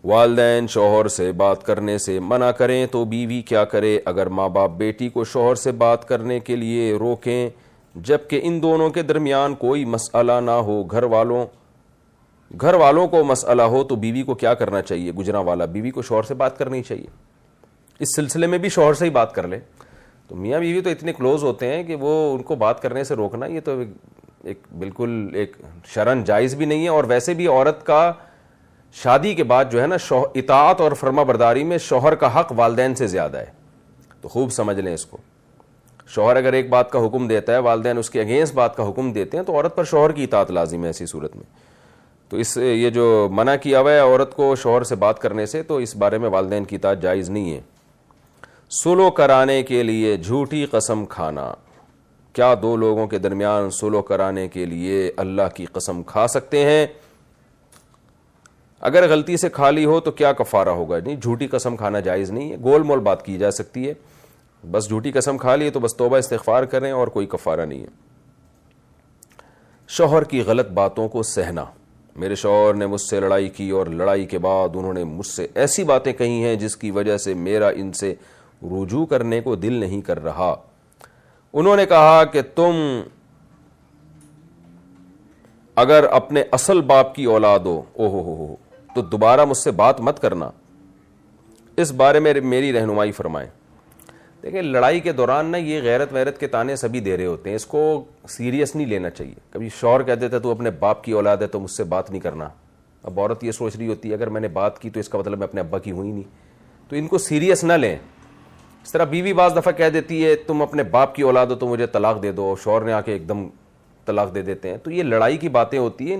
والدین شوہر سے بات کرنے سے منع کریں تو بیوی کیا کرے؟ اگر ماں باپ بیٹی کو شوہر سے بات کرنے کے لیے روکیں جبکہ ان دونوں کے درمیان کوئی مسئلہ نہ ہو، گھر والوں کو مسئلہ ہو، تو بیوی کو کیا کرنا چاہیے؟ گجرانوالا: بیوی کو شوہر سے بات کرنی چاہیے، اس سلسلے میں بھی شوہر سے ہی بات کر لے۔ تو میاں بیوی تو اتنے کلوز ہوتے ہیں کہ وہ ان کو بات کرنے سے روکنا یہ تو ایک بالکل ایک شرعن جائز بھی نہیں ہے، اور ویسے بھی عورت کا شادی کے بعد جو ہے نا اطاعت اور فرما برداری میں شوہر کا حق والدین سے زیادہ ہے، تو خوب سمجھ لیں اس کو۔ شوہر اگر ایک بات کا حکم دیتا ہے، والدین اس کے اگینسٹ بات کا حکم دیتے ہیں، تو عورت پر شوہر کی اطاعت لازم ہے ایسی صورت میں۔ تو یہ جو منع کیا ہوا ہے عورت کو شوہر سے بات کرنے سے، تو اس بارے میں والدین کی اطاعت جائز نہیں ہے۔ سلو کرانے کے لیے جھوٹی قسم کھانا: کیا دو لوگوں کے درمیان سلو کرانے کے لیے اللہ کی قسم کھا سکتے ہیں؟ اگر غلطی سے کھا لی ہو تو کیا کفارہ ہوگا؟ نہیں، جھوٹی قسم کھانا جائز نہیں ہے، گول مول بات کی جا سکتی ہے، بس جھوٹی قسم کھا لی تو بس توبہ استغفار کریں اور کوئی کفارہ نہیں ہے۔ شوہر کی غلط باتوں کو سہنا: میرے شوہر نے مجھ سے لڑائی کی اور لڑائی کے بعد انہوں نے مجھ سے ایسی باتیں کہی ہیں جس کی وجہ سے میرا ان سے رجوع کرنے کو دل نہیں کر رہا۔ انہوں نے کہا کہ تم اگر اپنے اصل باپ کی اولاد ہو تو دوبارہ مجھ سے بات مت کرنا، اس بارے میں میری رہنمائی فرمائیں۔ دیکھیں، لڑائی کے دوران نا یہ غیرت کے تانے سبھی دے رہے ہوتے ہیں، اس کو سیریس نہیں لینا چاہیے۔ کبھی شوہر کہہ دیتا تو اپنے باپ کی اولاد ہے تو مجھ سے بات نہیں کرنا، اب عورت یہ سوچ رہی ہوتی ہے اگر میں نے بات کی تو اس کا مطلب میں اپنے ابا کی ہوئی نہیں، تو ان کو سیریس نہ لیں۔ اس طرح بیوی بعض دفعہ کہہ دیتی ہے تم اپنے باپ کی اولاد ہو تو مجھے طلاق دے دو، شوہر نے آ کے ایک دم طلاق دے دیتے ہیں، تو یہ لڑائی کی باتیں ہوتی ہیں،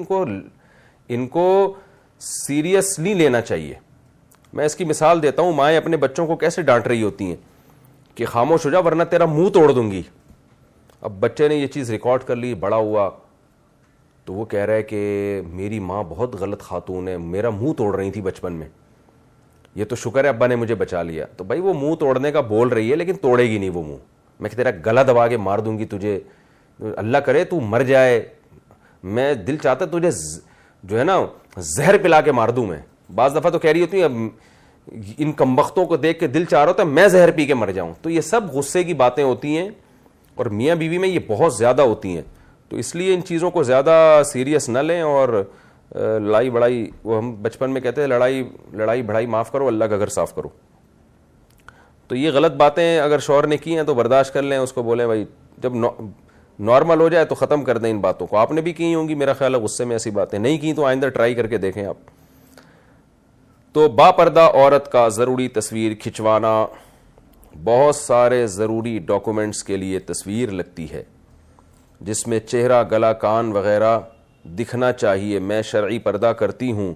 ان کو سیریس نہیں لینا چاہیے۔ میں اس کی مثال دیتا ہوں، مائیں اپنے بچوں کو کیسے ڈانٹ رہی ہوتی ہیں کہ خاموش ہو جا ورنہ تیرا منہ توڑ دوں گی۔ اب بچے نے یہ چیز ریکارڈ کر لی، بڑا ہوا تو وہ کہہ رہا ہے کہ میری ماں بہت غلط خاتون ہے، میرا منہ توڑ رہی تھی بچپن میں، یہ تو شکر ہے ابا نے مجھے بچا لیا۔ تو بھائی وہ منہ توڑنے کا بول رہی ہے لیکن توڑے گی نہیں وہ منہ، میں تیرا گلا دبا کے مار دوں گی تجھے، اللہ کرے تو مر جائے، میں دل چاہتا تجھے جو ہے نا زہر پلا کے مار دوں میں۔ بعض دفعہ تو کہہ رہی ہوتی ہیں ان کمبختوں کو دیکھ کے دل چاہ رہا ہوتا ہے میں زہر پی کے مر جاؤں۔ تو یہ سب غصے کی باتیں ہوتی ہیں اور میاں بیوی میں یہ بہت زیادہ ہوتی ہیں، تو اس لیے ان چیزوں کو زیادہ سیریس نہ لیں۔ اور لڑائی بڑائی، وہ ہم بچپن میں کہتے ہیں لڑائی بڑائی معاف کرو، اللہ کا گھر صاف کرو۔ تو یہ غلط باتیں اگر شوہر نے کی ہیں تو برداشت کر لیں، اس کو بولیں بھائی جب نارمل ہو جائے تو ختم کر دیں ان باتوں کو۔ آپ نے بھی کی ہوں گی میرا خیال ہے غصے میں ایسی باتیں، نہیں کی تو آئندہ ٹرائی کر کے دیکھیں آپ۔ تو باپردہ عورت کا ضروری تصویر کھنچوانا: بہت سارے ضروری ڈاکومنٹس کے لیے تصویر لگتی ہے جس میں چہرہ، گلا، کان وغیرہ دکھنا چاہیے۔ میں شرعی پردہ کرتی ہوں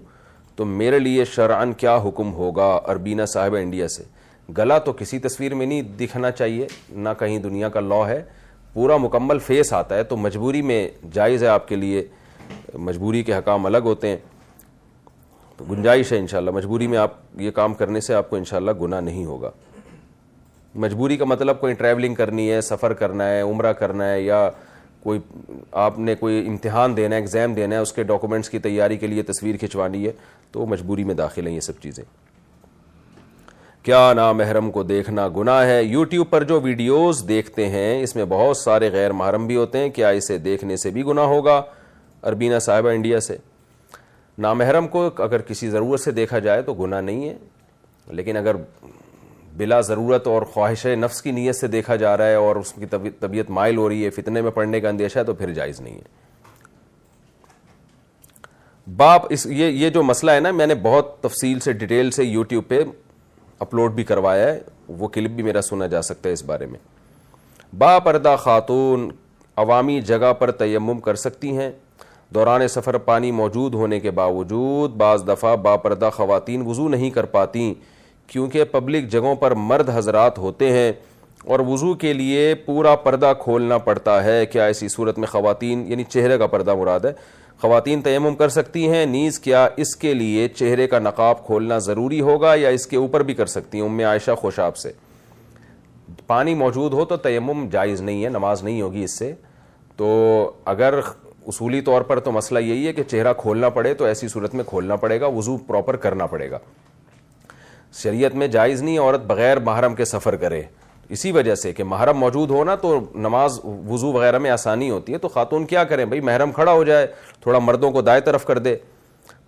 تو میرے لیے شرعاً کیا حکم ہوگا؟ اربینہ صاحبہ انڈیا سے۔ گلا تو کسی تصویر میں نہیں دکھنا چاہیے، نہ کہیں دنیا کا لا ہے، پورا مکمل فیس آتا ہے، تو مجبوری میں جائز ہے آپ کے لیے، مجبوری کے حکام الگ ہوتے ہیں، تو گنجائش ہے انشاءاللہ مجبوری میں آپ یہ کام کرنے سے آپ کو انشاءاللہ گناہ نہیں ہوگا۔ مجبوری کا مطلب کوئی ٹریولنگ کرنی ہے، سفر کرنا ہے، عمرہ کرنا ہے، یا کوئی آپ نے کوئی امتحان دینا ہے، ایگزام دینا ہے، اس کے ڈاکومنٹس کی تیاری کے لیے تصویر کھنچوانی ہے، تو مجبوری میں داخل ہیں یہ سب چیزیں۔ کیا نامحرم کو دیکھنا گناہ ہے؟ یوٹیوب پر جو ویڈیوز دیکھتے ہیں اس میں بہت سارے غیر محرم بھی ہوتے ہیں، کیا اسے دیکھنے سے بھی گناہ ہوگا؟ اربینہ صاحبہ انڈیا سے۔ نامحرم کو اگر کسی ضرورت سے دیکھا جائے تو گناہ نہیں ہے، لیکن اگر بلا ضرورت اور خواہش نفس کی نیت سے دیکھا جا رہا ہے اور اس کی طبیعت مائل ہو رہی ہے، فتنے میں پڑنے کا اندیشہ ہے، تو پھر جائز نہیں ہے۔ یہ جو مسئلہ ہے نا، میں نے بہت تفصیل سے ڈیٹیل سے یوٹیوب پہ اپلوڈ بھی کروایا ہے، وہ کلپ بھی میرا سنا جا سکتا ہے اس بارے میں۔ باپردہ خاتون عوامی جگہ پر تیمم کر سکتی ہیں؟ دوران سفر پانی موجود ہونے کے باوجود بعض دفعہ باپردہ خواتین وضو نہیں کر پاتیں کیونکہ پبلک جگہوں پر مرد حضرات ہوتے ہیں اور وضو کے لیے پورا پردہ کھولنا پڑتا ہے۔ کیا ایسی صورت میں خواتین، یعنی چہرے کا پردہ مراد ہے، خواتین تیمم کر سکتی ہیں؟ نیز کیا اس کے لیے چہرے کا نقاب کھولنا ضروری ہوگا یا اس کے اوپر بھی کر سکتی ہیں؟ ام عائشہ خوشاب سے۔ پانی موجود ہو تو تیمم جائز نہیں ہے، نماز نہیں ہوگی اس سے۔ تو اگر اصولی طور پر تو مسئلہ یہی ہے کہ چہرہ کھولنا پڑے تو ایسی صورت میں کھولنا پڑے گا, وضو پراپر کرنا پڑے گا. شریعت میں جائز نہیں عورت بغیر محرم کے سفر کرے, اسی وجہ سے کہ محرم موجود ہونا تو نماز وضو وغیرہ میں آسانی ہوتی ہے. تو خاتون کیا کریں بھائی, محرم کھڑا ہو جائے, تھوڑا مردوں کو دائیں طرف کر دے,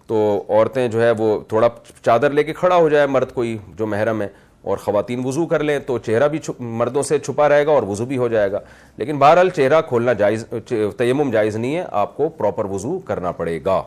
تو عورتیں جو ہے وہ تھوڑا چادر لے کے کھڑا ہو جائے مرد کوئی جو محرم ہے, اور خواتین وضو کر لیں تو چہرہ بھی مردوں سے چھپا رہے گا اور وضو بھی ہو جائے گا. لیکن بہرحال چہرہ کھولنا جائز, تیمم جائز نہیں ہے, آپ کو پراپر وضو کرنا پڑے گا.